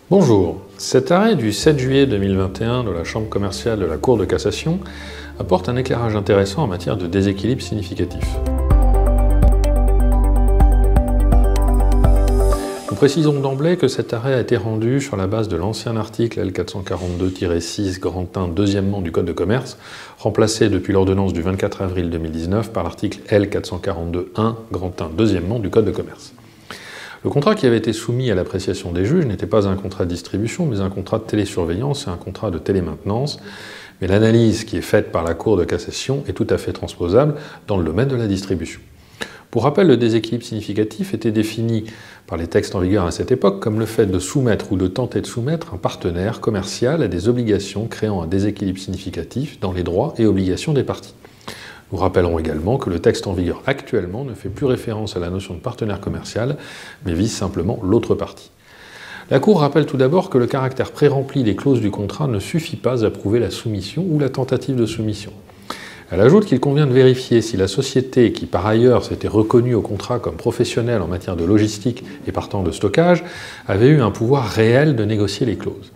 Bonjour. Cet arrêt du 7 juillet 2021 de la Chambre commerciale de la Cour de cassation apporte un éclairage intéressant en matière de déséquilibre significatif. Nous précisons d'emblée que cet arrêt a été rendu sur la base de l'ancien article L442-6 grand 1 deuxièmement du Code de commerce, remplacé depuis l'ordonnance du 24 avril 2019 par l'article L442-1 grand 1 deuxièmement du Code de commerce. Le contrat qui avait été soumis à l'appréciation des juges n'était pas un contrat de distribution, mais un contrat de télésurveillance et un contrat de télémaintenance. Mais l'analyse qui est faite par la Cour de cassation est tout à fait transposable dans le domaine de la distribution. Pour rappel, le déséquilibre significatif était défini par les textes en vigueur à cette époque comme le fait de soumettre ou de tenter de soumettre un partenaire commercial à des obligations créant un déséquilibre significatif dans les droits et obligations des parties. Nous rappellerons également que le texte en vigueur actuellement ne fait plus référence à la notion de partenaire commercial, mais vise simplement l'autre partie. La Cour rappelle tout d'abord que le caractère pré-rempli des clauses du contrat ne suffit pas à prouver la soumission ou la tentative de soumission. Elle ajoute qu'il convient de vérifier si la société, qui par ailleurs s'était reconnue au contrat comme professionnelle en matière de logistique et partant de stockage, avait eu un pouvoir réel de négocier les clauses.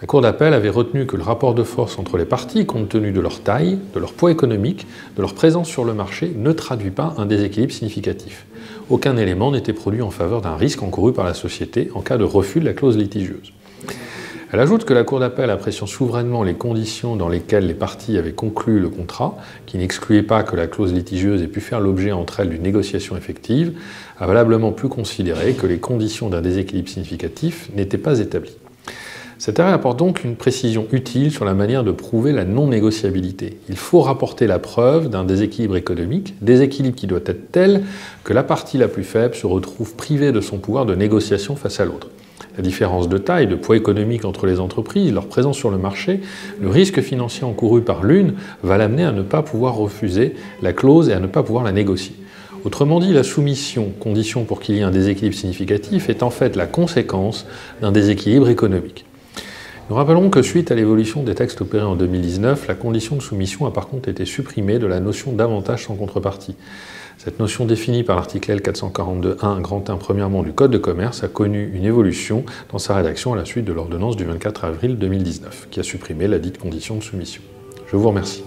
La Cour d'appel avait retenu que le rapport de force entre les parties, compte tenu de leur taille, de leur poids économique, de leur présence sur le marché, ne traduit pas un déséquilibre significatif. Aucun élément n'était produit en faveur d'un risque encouru par la société en cas de refus de la clause litigieuse. Elle ajoute que la Cour d'appel, appréciant souverainement les conditions dans lesquelles les parties avaient conclu le contrat, qui n'excluaient pas que la clause litigieuse ait pu faire l'objet entre elles d'une négociation effective, a valablement pu considérer que les conditions d'un déséquilibre significatif n'étaient pas établies. Cet arrêt apporte donc une précision utile sur la manière de prouver la non-négociabilité. Il faut rapporter la preuve d'un déséquilibre économique, déséquilibre qui doit être tel que la partie la plus faible se retrouve privée de son pouvoir de négociation face à l'autre. La différence de taille, de poids économique entre les entreprises, leur présence sur le marché, le risque financier encouru par l'une va l'amener à ne pas pouvoir refuser la clause et à ne pas pouvoir la négocier. Autrement dit, la soumission, condition pour qu'il y ait un déséquilibre significatif, est en fait la conséquence d'un déséquilibre économique. Nous rappelons que suite à l'évolution des textes opérés en 2019, la condition de soumission a par contre été supprimée de la notion d'avantage sans contrepartie. Cette notion définie par l'article L442-1 grand 1 premièrement du Code de commerce a connu une évolution dans sa rédaction à la suite de l'ordonnance du 24 avril 2019, qui a supprimé la dite condition de soumission. Je vous remercie.